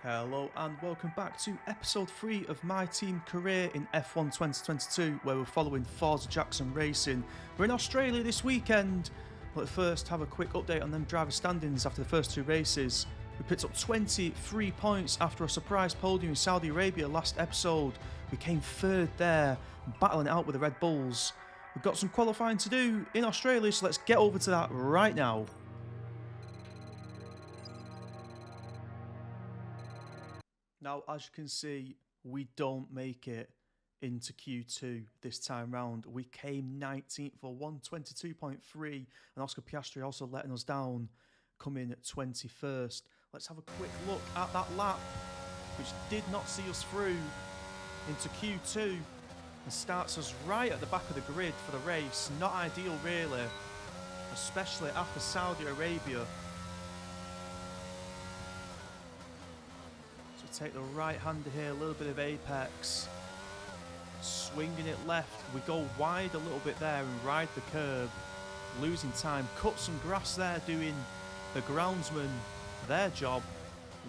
Hello and welcome back to episode 3 of my team career in F1 2022, where we're following Forza Jackson Racing. We're in Australia this weekend, but first have a quick update on them driver standings after the first two races. We picked up 23 points after a surprise podium in Saudi Arabia last episode. We came third there, battling it out with the Red Bulls. We've got some qualifying to do in Australia, so let's get over to that right now. Now, as you can see, we don't make it into Q2 this time round. We came 19th for 122.3, and Oscar Piastri also letting us down, coming at 21st. Let's have a quick look at that lap, which did not see us through into Q2, and starts us right at the back of the grid for the race. Not ideal, really, especially after Saudi Arabia. Take the right hander here, a little bit of apex, swinging it left. We go wide a little bit there and ride the curb, losing time. Cut some grass there, doing the groundsman their job,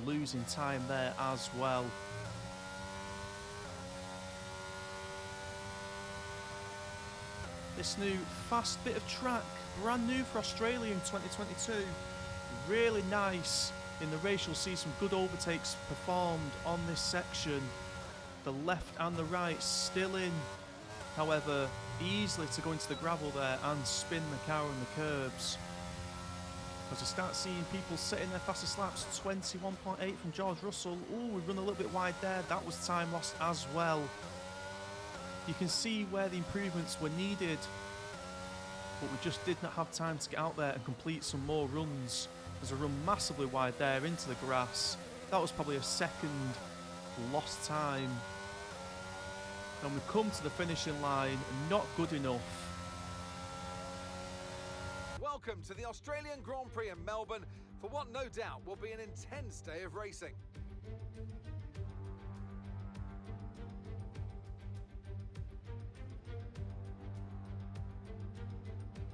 losing time there as well. This new fast bit of track, brand new for Australia in 2022, really nice. In the race, you'll see some good overtakes performed on this section. The left and the right still in. However, easily to go into the gravel there and spin the car on the curbs. As we start seeing people setting their fastest laps, 21.8 from George Russell. Ooh, we run a little bit wide there. That was time lost as well. You can see where the improvements were needed, but we just did not have time to get out there and complete some more runs. There's a run massively wide there into the grass. That was probably a second lost time. And we come to the finishing line, not good enough. Welcome to the Australian Grand Prix in Melbourne for what no doubt will be an intense day of racing.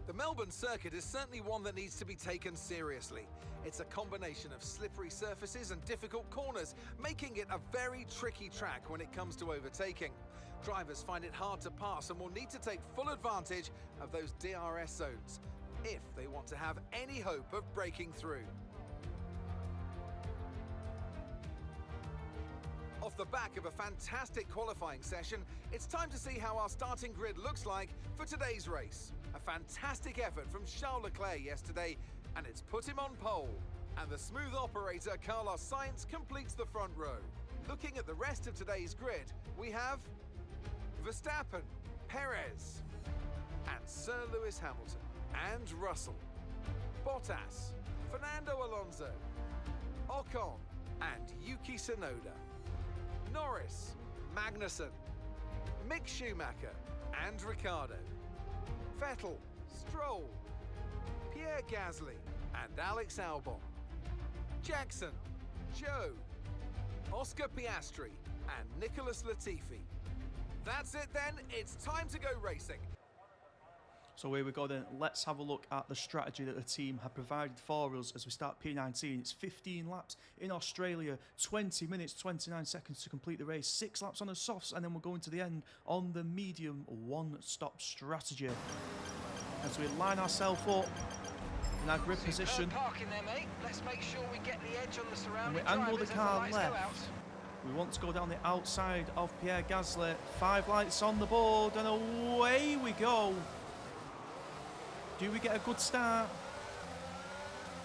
The Melbourne circuit is certainly one that needs to be taken seriously. It's a combination of slippery surfaces and difficult corners, making it a very tricky track when it comes to overtaking. Drivers find it hard to pass and will need to take full advantage of those DRS zones if they want to have any hope of breaking through. Off the back of a fantastic qualifying session, it's time to see how our starting grid looks like for today's race. A fantastic effort from Charles Leclerc yesterday, and it's put him on pole. And the smooth operator Carlos Sainz completes the front row. Looking at the rest of today's grid, we have Verstappen, Perez, and Sir Lewis Hamilton, and Russell, Bottas, Fernando Alonso, Ocon, and Yuki Tsunoda, Norris, Magnussen, Mick Schumacher, and Ricciardo, Vettel, Stroll, Pierre Gasly, and Alex Albon, Jackson, Joe, Oscar Piastri, and Nicholas Latifi. That's it then, it's time to go racing. So here we go then, let's have a look at the strategy that the team have provided for us as we start P19. It's 15 laps in Australia, 20 minutes, 29 seconds to complete the race, 6 laps on the softs, and then we're going to the end on the medium one-stop strategy. As we line ourselves up in our grip position, Parking there, mate. Let's make sure we get the edge on the surrounding and we angle the drivers car as the lights go left. out. We want to go down the outside of Pierre Gasly. 5 lights on the board, and away we go. Do we get a good start?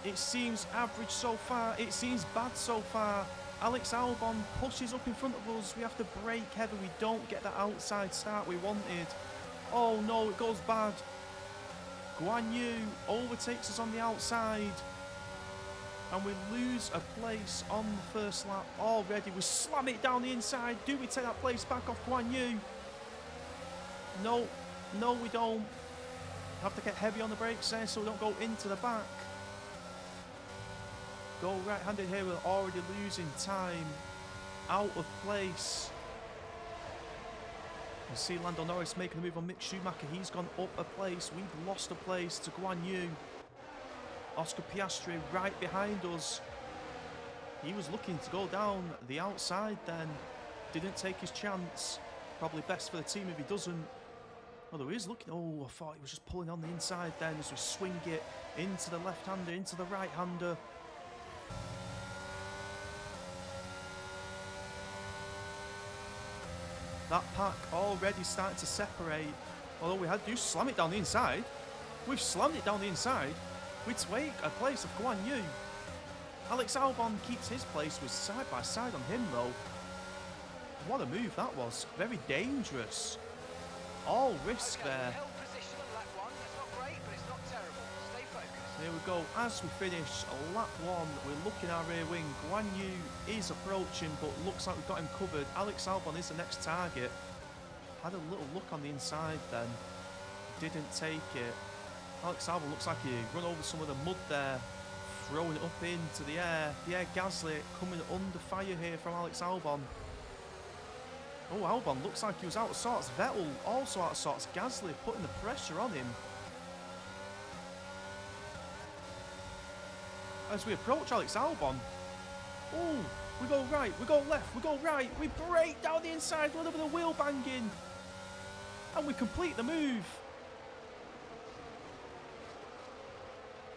It seems average so far. It seems bad so far. Alex Albon pushes up in front of us. We have to brake heavy. We don't get the outside start we wanted. Oh no, it goes bad. Guan Yu overtakes us on the outside. And we lose a place on the first lap already. We slam it down the inside. Do we take that place back off Guan Yu? No, we don't. Have to get heavy on the brakes there so we don't go into the back. Go right-handed here, we're already losing time. Out of place. You see Lando NORRIS making the move on Mick Schumacher. He's gone up a place. We've lost a place to Guan Yu. Oscar Piastri right behind us. He was looking to go down the outside then. Didn't take his chance. Probably best for the team if he doesn't. Although he is looking... Oh, I thought he was just pulling on the inside then as we swing it into the left-hander, into the right-hander. That pack already starting to separate. Although we had to slam it down the inside. We've slammed it down the inside. We take a place of Guan Yu. Alex Albon keeps his place with side by side on him though. What a move that was. Very dangerous. All risk there. There we go. As we finish lap 1, we're looking our rear wing. Guan Yu is approaching, but looks like we've got him covered. Alex Albon is the next target. Had a little look on the inside then. Didn't take it. Alex Albon looks like he run over some of the mud there. Throwing it up into the air. Pierre Gasly coming under fire here from Alex Albon. Oh, Albon looks like he was out of sorts. Vettel also out of sorts. Gasly putting the pressure on him. As we approach Alex Albon. Oh, we go right, we go left, we go right. We break down the inside, a little bit of wheel banging. And we complete the move.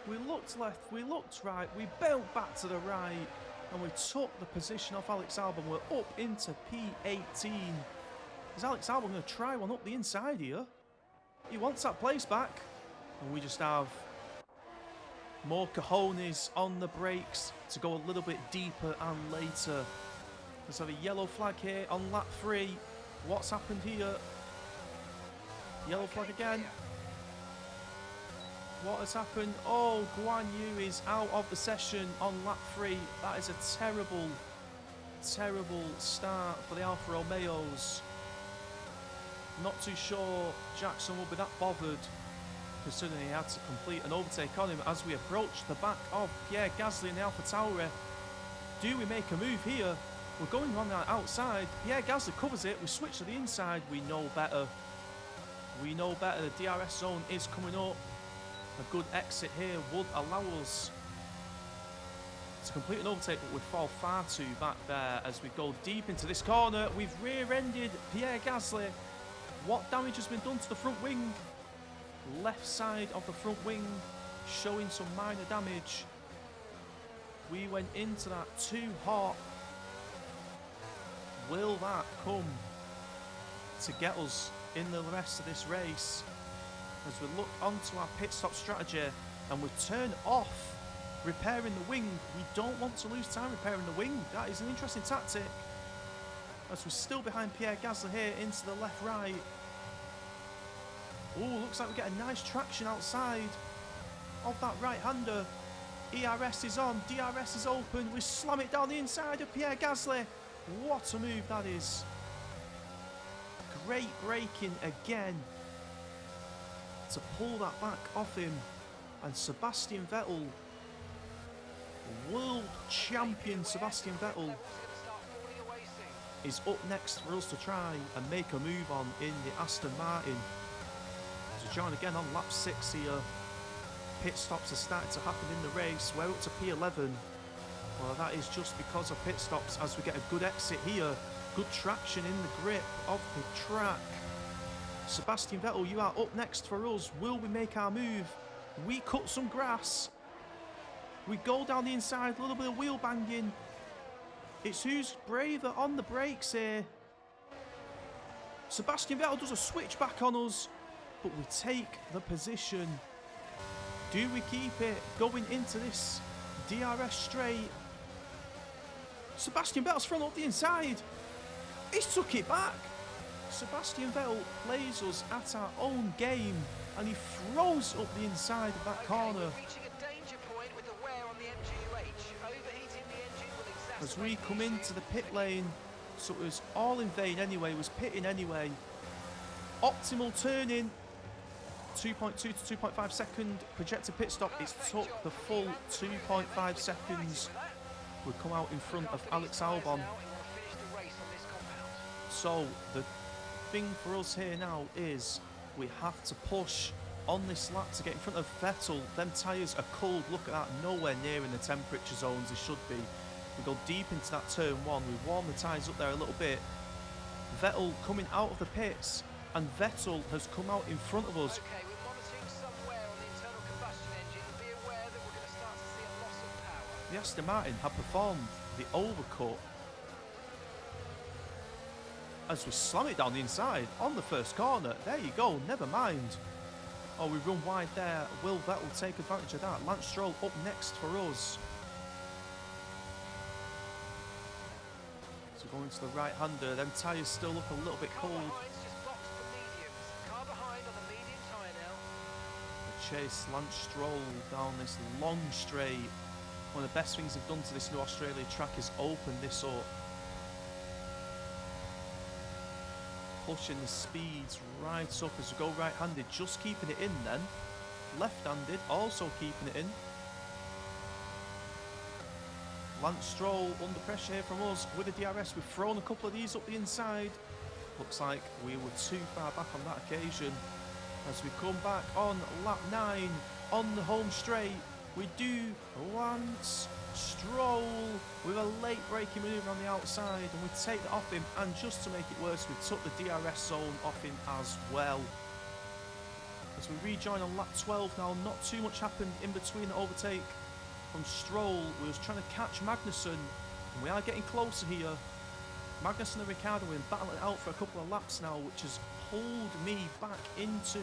We looked left, we looked right, we bailed back to the right, and we took the position off Alex Albon. We're up into P18. Is Alex Albon going to try one up the inside here? He wants that place back. And we just have more cojones on the brakes to go a little bit deeper and later. Let's have a yellow flag here on lap 3. What's happened here? Yellow flag again. What has happened? Oh, Guan Yu is out of the session on lap 3. That is a terrible, terrible start for the Alfa Romeos. Not too sure Jackson will be that bothered, considering he had to complete an overtake on him as we approach the back of Pierre Gasly in the AlphaTauri. Do we make a move here? We're going on that outside. Pierre Gasly covers it. We switch to the inside. We know better. We know better. The DRS zone is coming up. A good exit here would allow us to complete an overtake, but we fall far too back there as we go deep into this corner. We've rear-ended Pierre Gasly. What damage has been done to the front wing? Left side of the front wing showing some minor damage. We went into that too hot. Will that come to get us in the rest of this race? As we look onto our pit stop strategy and we turn off repairing the wing. We don't want to lose time repairing the wing. That is an interesting tactic. As we're still behind Pierre Gasly here into the left-right. Oh, looks like we get a nice traction outside of that right-hander. ERS is on, DRS is open. We slam it down the inside of Pierre Gasly. What a move that is. Great braking again to pull that back off him. And Sebastian Vettel, world champion Sebastian Vettel, is up next for us to try and make a move on in the Aston Martin. So join again on lap 6 here. Pit stops are starting to happen in the race. We're up to P11. Well, that is just because of pit stops as we get a good exit here. Good traction in the grip of the track. Sebastian Vettel, you are up next for us. Will we make our move? We cut some grass. We go down the inside, a little bit of wheel banging. It's who's braver on the brakes here. Sebastian Vettel does a switch back on us, but we take the position. Do we keep it going into this DRS straight? Sebastian Vettel's front up the inside. He's took it back. Sebastian Vettel plays us at our own game and he throws up the inside of that corner. As we come into the pit lane, so it was all in vain anyway, it was pitting anyway. Optimal turning, 2.2 to 2.5 second projected pit stop. It's took the full 2.5 seconds. We come out in front of Alex Albon. So the thing for us here now is we have to push on this lap to get in front of Vettel. Them tyres are cold, look at that, nowhere near in the temperature zones they should be. We go deep into that turn 1. We warm the tyres up there a little bit. Vettel coming out of the pits, and Vettel has come out in front of us. Okay, we're monitoring somewhere on the internal combustion engine. Be aware that we're going to start to see a loss of power. The Aston Martin have performed the overcut as we slam it down the inside on the first corner. There you go, never mind. Oh, we run wide there. Will Vettel take advantage of that? Lance Stroll up next for us. So going to the right-hander, them tyres still look a little bit Car cold. behind's just boxed for mediums. Car behind on the medium tyre now. Chase Lance Stroll down this long straight. One of the best things they've done to this new Australia track is open this up. Pushing the speeds right up as we go right-handed, just keeping it in then. Left-handed, also keeping it in. Lance Stroll under pressure here from us with the DRS. We've thrown a couple of these up the inside. Looks like we were too far back on that occasion. As we come back on lap 9 on the home straight, we do Lance Stroll with a late braking manoeuvre on the outside, and we take that off him, and just to make it worse, we took the DRS zone off him as well. As we rejoin on lap 12 now, not too much happened in between the overtake from Stroll. We was trying to catch Magnussen, and we are getting closer here. Magnussen and Ricciardo have been battling it out for a couple of laps now, which has pulled me back into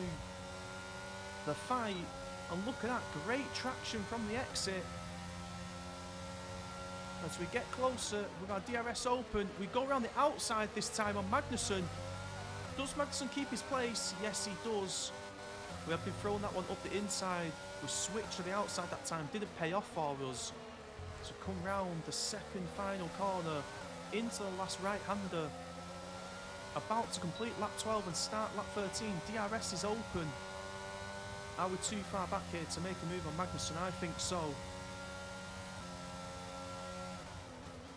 the fight. And look at that, great traction from the exit. As we get closer with our DRS open, we go around the outside this time on Magnussen. Does Magnussen keep his place? Yes, he does. We have been throwing that one up the inside. We switched to the outside that time, didn't pay off for us. So come round the second final corner into the last right-hander. About to complete lap 12 and start lap 13. DRS is open. Are we too far back here to make a move on Magnussen? I think so.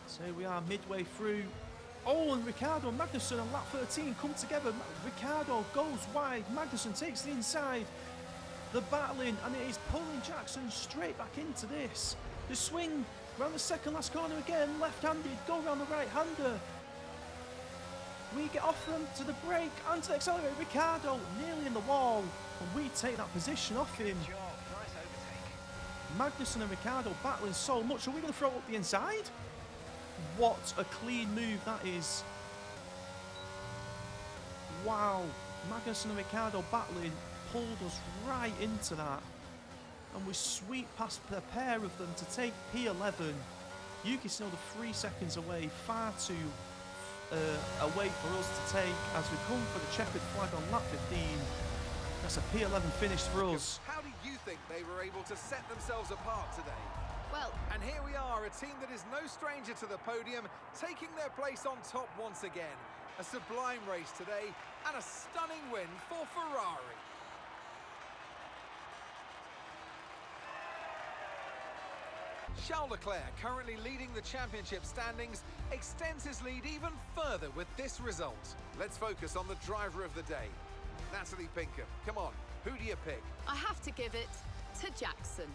So here we are midway through. Oh, and Ricciardo and Magnussen on lap 13 come together. Ricciardo goes wide. Magnussen takes the inside. The battling, and it is pulling Jackson straight back into this. The swing around the second last corner again. Left-handed, go around the right-hander. We get off them to the brake and to the accelerator. Ricciardo nearly in the wall, and we take that position off him. Good job. Nice overtake. Magnussen and Ricciardo battling so much. Are we going to throw up the inside? What a clean move that is. Wow. Magnussen and Ricciardo battling pulled us right into that. And we sweep past the pair of them to take P11. Yuki Tsunoda 3 seconds away, far too away for us to take as we come for the checkered flag on lap 15. That's a P11 finish for us. How do you think they were able to set themselves apart today? Well, And here we are, a team that is no stranger to the podium, taking their place on top once again. A sublime race today, and a stunning win for Ferrari. Charles Leclerc, currently leading the championship standings, extends his lead even further with this result. Let's focus on the driver of the day. Natalie Pinkham, come on, who do you pick? I have to give it to Jackson.